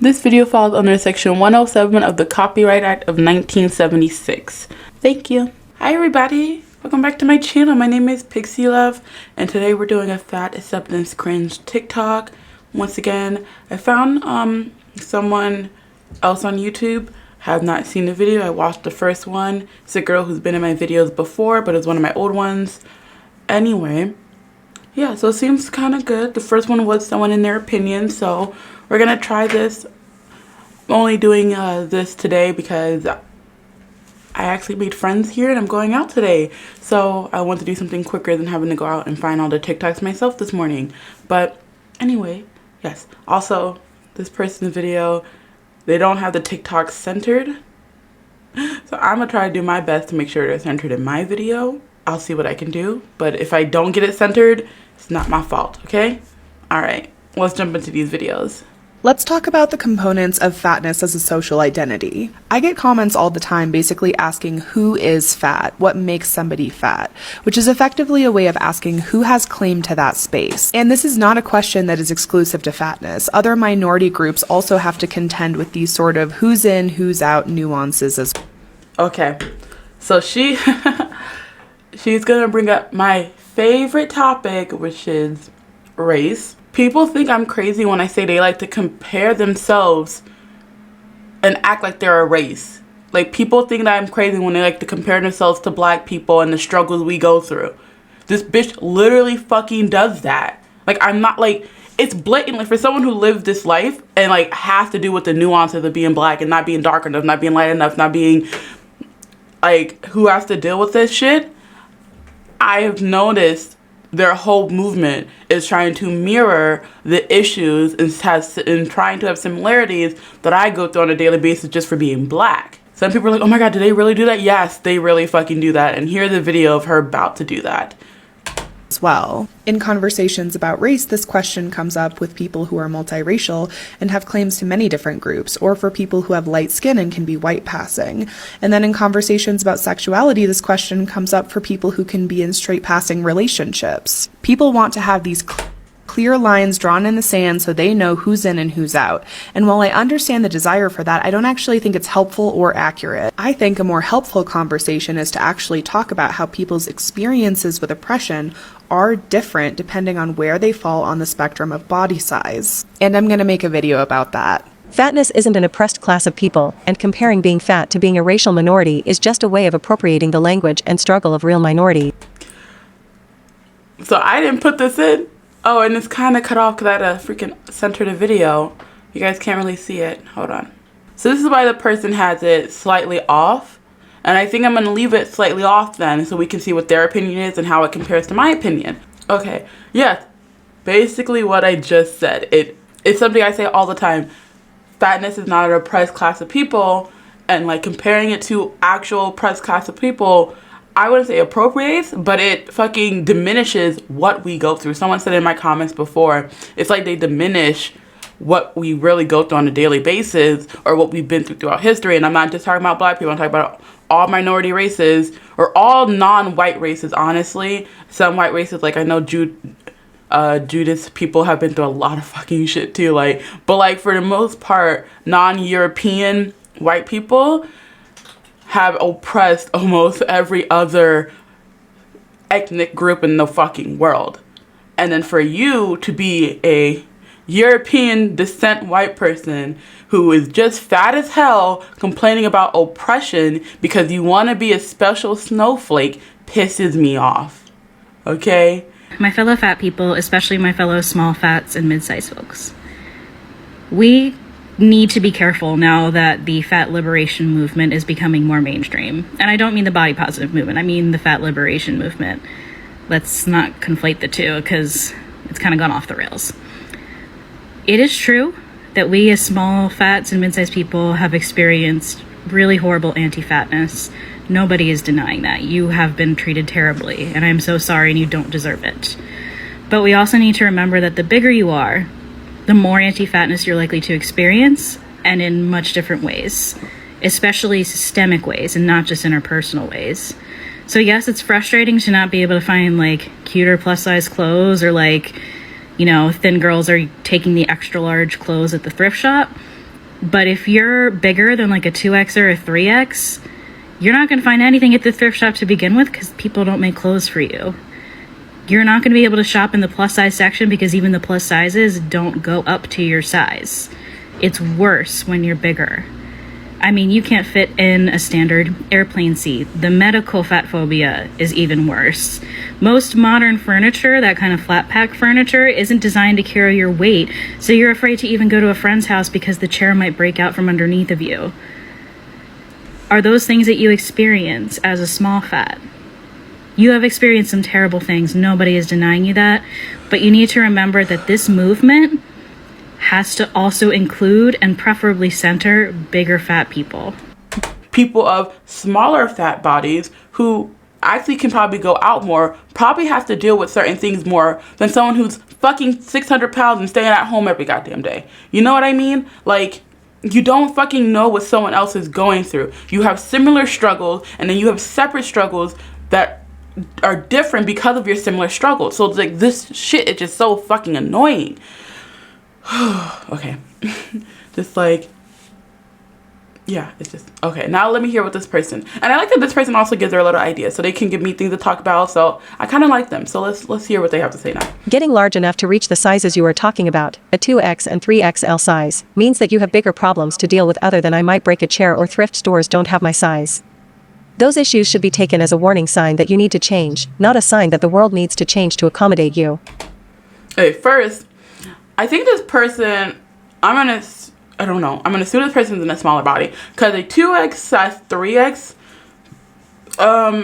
This video falls under Section 107 of the Copyright Act of 1976. Thank you. Hi everybody, welcome back to my channel. My name is Pixie Love, and today we're doing a fat acceptance cringe TikTok. Once again, I found someone else on YouTube. Have not seen the video. I watched the first one. It's a girl who's been in my videos before, but it's one of my old ones. Anyway, yeah, so it seems kind of good. The first one was someone in their opinion, so we're gonna try this. I'm only doing this today because I actually made friends here and I'm going out today. So I want to do something quicker than having to go out and find all the TikToks myself this morning. But anyway, yes. Also, this person's video, they don't have the TikTok centered. So I'm gonna try to do my best to make sure they're centered in my video. I'll see what I can do. But if I don't get it centered, it's not my fault, okay? All right, let's jump into these videos. Let's talk about the components of fatness as a social identity. I get comments all the time basically asking who is fat, what makes somebody fat, which is effectively a way of asking who has claim to that space. And this is not a question that is exclusive to fatness. Other minority groups also have to contend with these sort of who's in, who's out nuances as well. Okay, so she's gonna bring up my favorite topic, which is race. People think I'm crazy when I say they like to compare themselves and act like they're a race. Like, people think that I'm crazy when they like to compare themselves to black people and the struggles we go through. This bitch literally fucking does that. Like, I'm not like, it's blatant. Like, for someone who lived this life and like has to do with the nuances of being black and not being dark enough, not being light enough, not being like, who has to deal with this shit, I have noticed their whole movement is trying to mirror the issues and trying to have similarities that I go through on a daily basis just for being black. Some people are like, oh my god, did they really do that? Yes, they really fucking do that. And here's a video of her about to do that. As well. In conversations about race, this question comes up with people who are multiracial and have claims to many different groups, or for people who have light skin and can be white passing. And then in conversations about sexuality, this question comes up for people who can be in straight passing relationships. People want to have these clear lines drawn in the sand so they know who's in and who's out. And while I understand the desire for that, I don't actually think it's helpful or accurate. I think a more helpful conversation is to actually talk about how people's experiences with oppression are different depending on where they fall on the spectrum of body size. And I'm going to make a video about that. Fatness isn't an oppressed class of people, and comparing being fat to being a racial minority is just a way of appropriating the language and struggle of real minorities. So I didn't put this in. Oh, and it's kind of cut off because I had to freaking center the video. You guys can't really see it. Hold on. So this is why the person has it slightly off. And I think I'm going to leave it slightly off then so we can see what their opinion is and how it compares to my opinion. Okay. Yeah. Basically what I just said. It's something I say all the time. Fatness is not an oppressed class of people. And like comparing it to actual oppressed class of people, I wouldn't say appropriates, but it fucking diminishes what we go through. Someone said in my comments before, it's like they diminish what we really go through on a daily basis or what we've been through throughout history. And I'm not just talking about black people. I'm talking about all minority races or all non-white races, honestly. Some white races, like I know Judas people have been through a lot of fucking shit too. Like, but like for the most part, non-European white people have oppressed almost every other ethnic group in the fucking world. And then for you to be a European descent white person who is just fat as hell complaining about oppression because you want to be a special snowflake pisses me off. Okay? My fellow fat people, especially my fellow small fats and mid-sized folks, we need to be careful now that the fat liberation movement is becoming more mainstream. And I don't mean the body positive movement, I mean the fat liberation movement. Let's not conflate the two because it's kind of gone off the rails. It is true that we as small fats and mid-sized people have experienced really horrible anti-fatness. Nobody is denying that. You have been treated terribly, and I'm so sorry, and you don't deserve it. But we also need to remember that the bigger you are, the more anti-fatness you're likely to experience, and in much different ways, especially systemic ways and not just interpersonal ways. So yes, it's frustrating to not be able to find like cuter plus size clothes, or like, you know, thin girls are taking the extra large clothes at the thrift shop. But if you're bigger than like a 2X or a 3X, you're not going to find anything at the thrift shop to begin with because people don't make clothes for you. You're not going to be able to shop in the plus size section because even the plus sizes don't go up to your size. It's worse when you're bigger. I mean, you can't fit in a standard airplane seat. The medical fat phobia is even worse. Most modern furniture, that kind of flat pack furniture, isn't designed to carry your weight, so you're afraid to even go to a friend's house because the chair might break out from underneath of you. Are those things that you experience as a small fat? You have experienced some terrible things. Nobody is denying you that. But you need to remember that this movement has to also include and preferably center bigger fat people. People of smaller fat bodies who actually can probably go out more, probably have to deal with certain things more than someone who's fucking 600 pounds and staying at home every goddamn day. You know what I mean? Like, you don't fucking know what someone else is going through. You have similar struggles, and then you have separate struggles that are different because of your similar struggles. So it's like, this shit is just so fucking annoying. Okay. Just like, yeah, it's just, okay, now let me hear what this person, and I like that this person also gives their little ideas, so they can give me things to talk about, so I kind of like them. So let's hear what they have to say now. Getting large enough to reach the sizes you are talking about, a 2X and 3XL size, means that you have bigger problems to deal with other than I might break a chair or thrift stores don't have my size. Those issues should be taken as a warning sign that you need to change, not a sign that the world needs to change to accommodate you. Okay, first, I think this person, I'm gonna assume this person's in a smaller body, because a 2X size 3X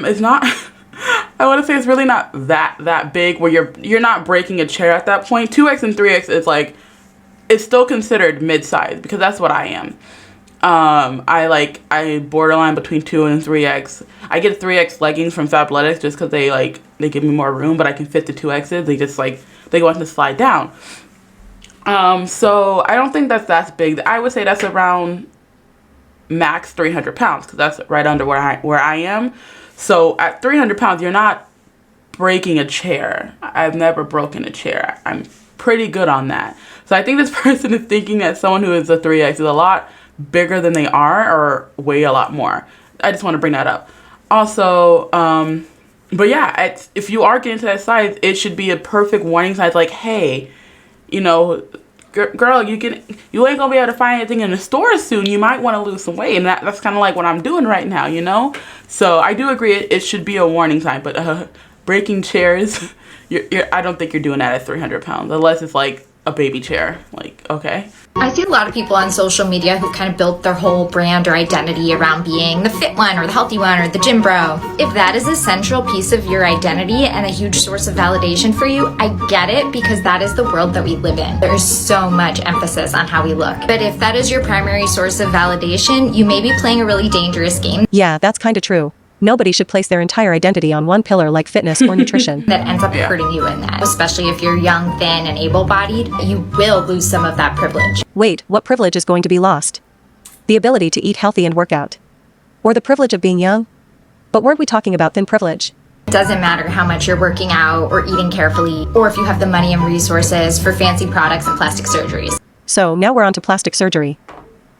is not I want to say it's really not that big where you're not breaking a chair at that point. 2X and 3X is like, it's still considered mid-size, because that's what I am. I borderline between 2 and 3X. I get 3X leggings from Fabletics just because they give me more room, but I can fit the 2Xs. They go on to slide down. So I don't think that's big. I would say that's around max 300 pounds, because that's right under where I am. So at 300 pounds, you're not breaking a chair. I've never broken a chair. I'm pretty good on that. So I think this person is thinking that someone who is a 3X is a lot bigger than they are, or weigh a lot more. I just want to bring that up. Also, but yeah, if you are getting to that size, it should be a perfect warning sign. Like, hey, you know, girl, you ain't gonna be able to find anything in the store soon. You might want to lose some weight, and that's kind of like what I'm doing right now, you know. So I do agree it should be a warning sign. But breaking chairs, I don't think you're doing that at 300 pounds, unless it's like a baby chair. Like, okay. I see a lot of people on social media who kind of built their whole brand or identity around being the fit one or the healthy one or the gym bro. If that is a central piece of your identity and a huge source of validation for you, I get it, because that is the world that we live in. There is so much emphasis on how we look. But if that is your primary source of validation, you may be playing a really dangerous game. Yeah, that's kind of true. Nobody should place their entire identity on one pillar like fitness or nutrition. That ends up hurting you in that. Especially if you're young, thin, and able-bodied, you will lose some of that privilege. Wait, what privilege is going to be lost? The ability to eat healthy and work out? Or the privilege of being young? But weren't we talking about thin privilege? It doesn't matter how much you're working out or eating carefully, or if you have the money and resources for fancy products and plastic surgeries. So now we're on to plastic surgery.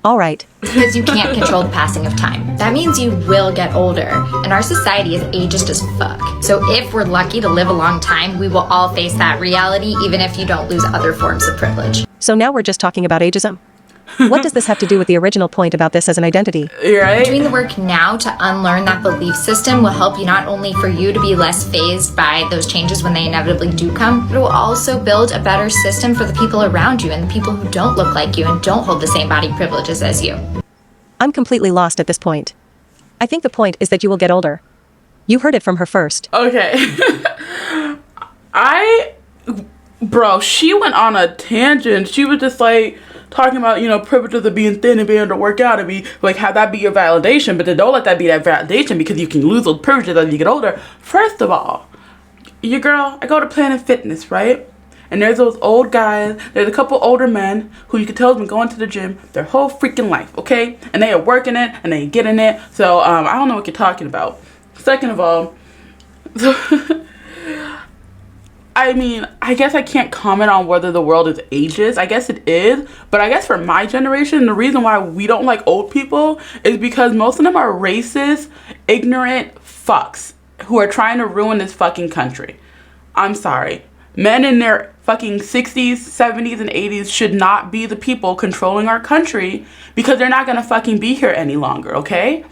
All right. Because you can't control the passing of time. That means you will get older, and our society is ageist as fuck. So if we're lucky to live a long time, we will all face that reality, even if you don't lose other forms of privilege. So now we're just talking about ageism. What does this have to do with the original point about this as an identity? Right? Doing the work now to unlearn that belief system will help you not only for you to be less fazed by those changes when they inevitably do come, but it will also build a better system for the people around you and the people who don't look like you and don't hold the same body privileges as you. I'm completely lost at this point. I think the point is that you will get older. You heard it from her first. Okay. Bro, she went on a tangent. She was just like talking about, you know, privileges of being thin and being able to work out and be like, have that be your validation, but then don't let that be that validation, because you can lose those privileges as you get older. First of all, your girl, I go to Planet Fitness, right? And there's those old guys, there's a couple older men who you can tell have been going to the gym their whole freaking life, okay? And they are working it and they getting it. So I don't know what you're talking about. Second of all, I mean, I guess I can't comment on whether the world is ageist. I guess it is. But I guess for my generation, the reason why we don't like old people is because most of them are racist, ignorant fucks who are trying to ruin this fucking country. I'm sorry. Men in their fucking 60s, 70s, and 80s should not be the people controlling our country because they're not gonna fucking be here any longer, okay?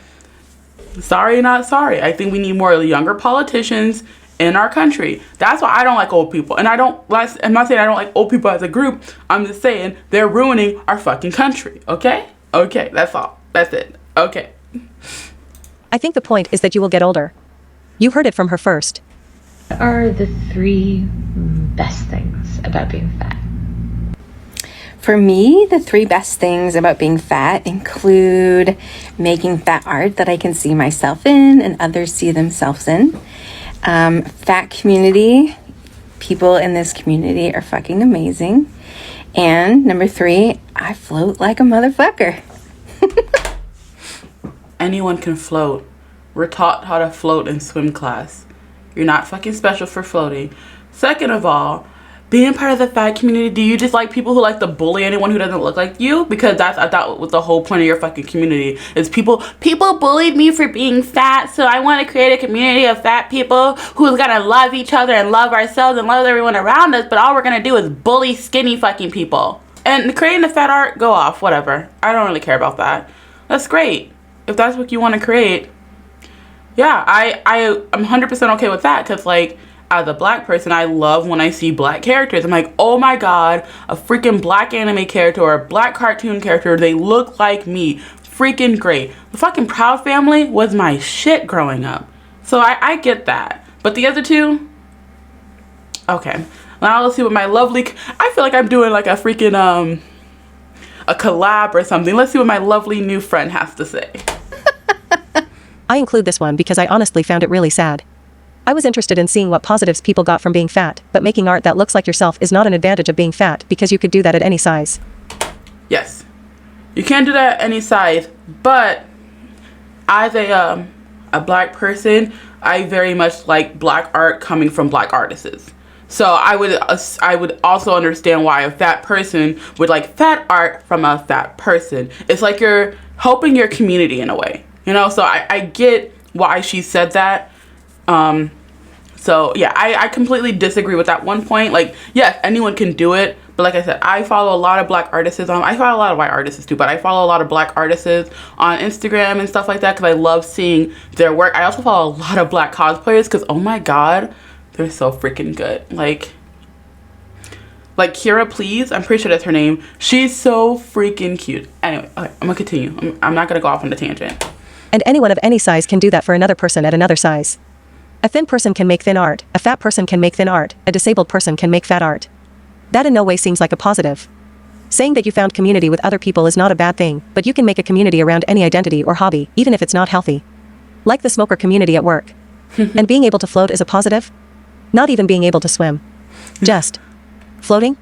Sorry, not sorry. I think we need more younger politicians in our country. That's why I don't like old people. And I'm not saying I don't like old people as a group. I'm just saying they're ruining our fucking country, okay? Okay, that's all. That's it. Okay. I think the point is that you will get older. You heard it from her first. What are the 3 best things about being fat? For me, the 3 best things about being fat include making fat art that I can see myself in and others see themselves in. Fat community, people in this community are fucking amazing. And number 3, I float like a motherfucker. Anyone can float. We're taught how to float in swim class. You're not fucking special for floating. Second of all, being part of the fat community, do you just like people who like to bully anyone who doesn't look like you? Because that's, I thought, was the whole point of your fucking community. Is people bullied me for being fat, so I want to create a community of fat people who's gonna love each other and love ourselves and love everyone around us, but all we're gonna do is bully skinny fucking people. And creating the fat art, go off, whatever. I don't really care about that. That's great. If that's what you want to create, yeah, I'm 100% okay with that, because, like, as a black person, I love when I see black characters. I'm like, oh my god, a freaking black anime character or a black cartoon character, they look like me. Freaking great. The fucking Proud Family was my shit growing up. So I get that. But the other 2? Okay. Now let's see what my lovely... I feel like I'm doing like a freaking, a collab or something. Let's see what my lovely new friend has to say. I include this one because I honestly found it really sad. I was interested in seeing what positives people got from being fat, but making art that looks like yourself is not an advantage of being fat because you could do that at any size. Yes. You can't do that at any size, but as a black person, I very much like black art coming from black artists. So I would also understand why a fat person would like fat art from a fat person. It's like you're helping your community in a way, you know? So I get why she said that. So yeah, I completely disagree with that one point. Like, yes, anyone can do it, but like I said, I follow a lot of black artists I follow a lot of white artists too, but I follow a lot of black artists on Instagram and stuff like that because I love seeing their work. I also follow a lot of black cosplayers because, oh my god, they're so freaking good. Like Kira Please, I'm pretty sure that's her name. She's so freaking cute. Anyway, okay, I'm gonna continue. I'm not gonna go off on a tangent. And anyone of any size can do that for another person at another size. A thin person can make thin art, a fat person can make thin art, a disabled person can make fat art. That in no way seems like a positive. Saying that you found community with other people is not a bad thing, but you can make a community around any identity or hobby, even if it's not healthy. Like the smoker community at work. And being able to float is a positive? Not even being able to swim. Just floating?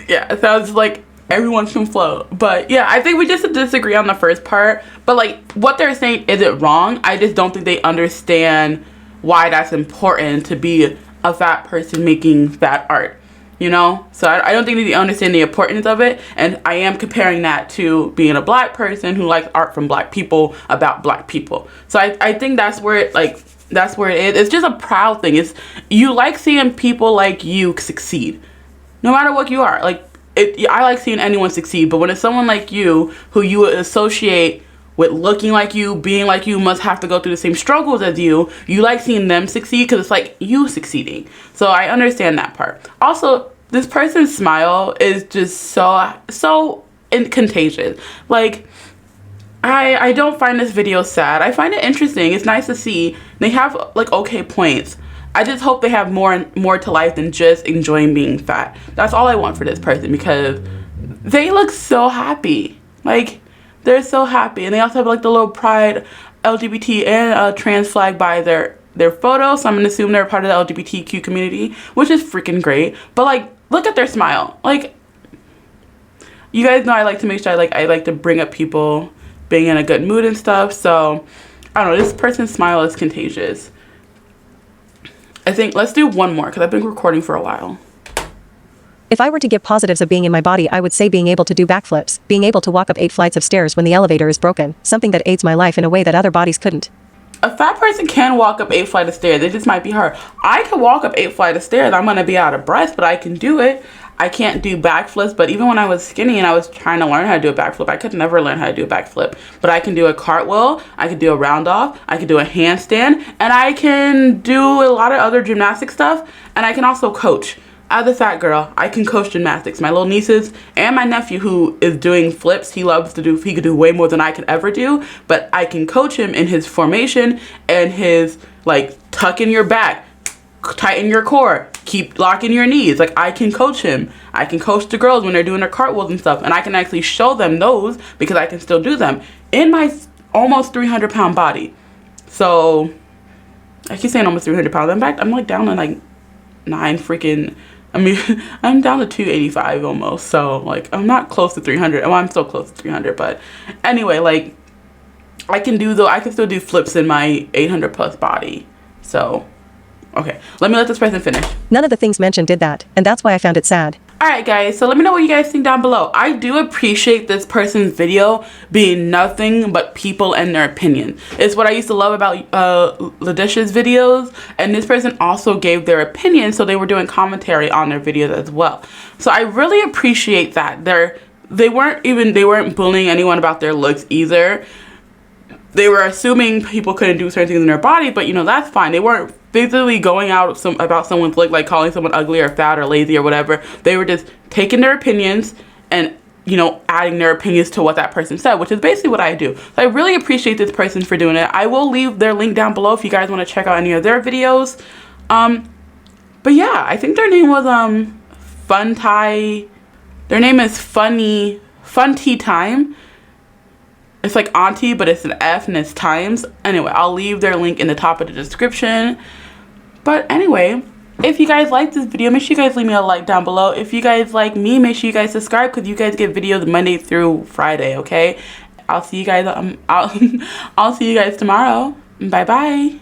Yeah, it sounds like everyone can float. But yeah, I think we just disagree on the first part. But like, what they're saying isn't wrong. I just don't think they understand why that's important to be a fat person making fat art, you know? So I don't think they understand the importance of it. And I am comparing that to being a black person who likes art from black people about black people. So I think that's where it is. It's just a proud thing. You like seeing people like you succeed, no matter what you are. Like, I like seeing anyone succeed, but when it's someone like you who you associate with looking like you, being like you, must have to go through the same struggles as you like seeing them succeed because it's like you succeeding. So I understand that part. Also, this person's smile is just so contagious. Like, I don't find this video sad. I find it interesting. It's nice to see. They have like okay points. I just hope they have more to life than just enjoying being fat. That's all I want for this person because they look so happy. Like, they're so happy. And they also have like the little pride LGBT and trans flag by their photo. So I'm going to assume they're part of the LGBTQ community, which is freaking great. But like, look at their smile. Like, you guys know I like to make sure I like to bring up people being in a good mood and stuff. So I don't know, this person's smile is contagious. I think let's do one more because I've been recording for a while. If I were to give positives of being in my body, I would say being able to do backflips, being able to walk up 8 flights of stairs when the elevator is broken, something that aids my life in a way that other bodies couldn't. A fat person can walk up 8 flights of stairs. It just might be hard. I can walk up 8 flights of stairs. I'm going to be out of breath, but I can do it. I can't do backflips, but even when I was skinny and I was trying to learn how to do a backflip, I could never learn how to do a backflip. But I can do a cartwheel, I can do a round off, I can do a handstand, and I can do a lot of other gymnastic stuff, and I can also coach. As a fat girl, I can coach gymnastics. My little nieces and my nephew who is doing flips, he could do way more than I could ever do, but I can coach him in his formation and his, like, tuck in your back, tighten your core, keep locking your knees. Like, I can coach him. I can coach the girls when they're doing their cartwheels and stuff, and I can actually show them those because I can still do them in my almost 300-pound body. So, I keep saying almost 300 pounds. In fact, I'm like down to like I'm down to 285 almost, so like I'm not close to 300. Well, I'm still close to 300, but anyway, like I can still do flips in my 800 plus body. So okay, let me let this person finish. None of the things mentioned did that, and that's why I found it sad. Alright guys, so let me know what you guys think down below. I do appreciate this person's video being nothing but people and their opinion. It's what I used to love about Ladisha's videos, and this person also gave their opinion, so they were doing commentary on their videos as well. So I really appreciate that. They weren't bullying anyone about their looks either. They were assuming people couldn't do certain things in their body, but you know, that's fine. They weren't physically going out about someone's look, like calling someone ugly or fat or lazy or whatever. They were just taking their opinions and, you know, adding their opinions to what that person said, which is basically what I do. So I really appreciate this person for doing it. I will leave their link down below if you guys want to check out any of their videos. But yeah, I think their name was their name is Fun Tea Time. It's like auntie, but it's an F and it's times. Anyway, I'll leave their link in the top of the description. But anyway, if you guys like this video, make sure you guys leave me a like down below. If you guys like me, make sure you guys subscribe because you guys get videos Monday through Friday, okay? I'll see you guys I'll see you guys tomorrow. Bye bye.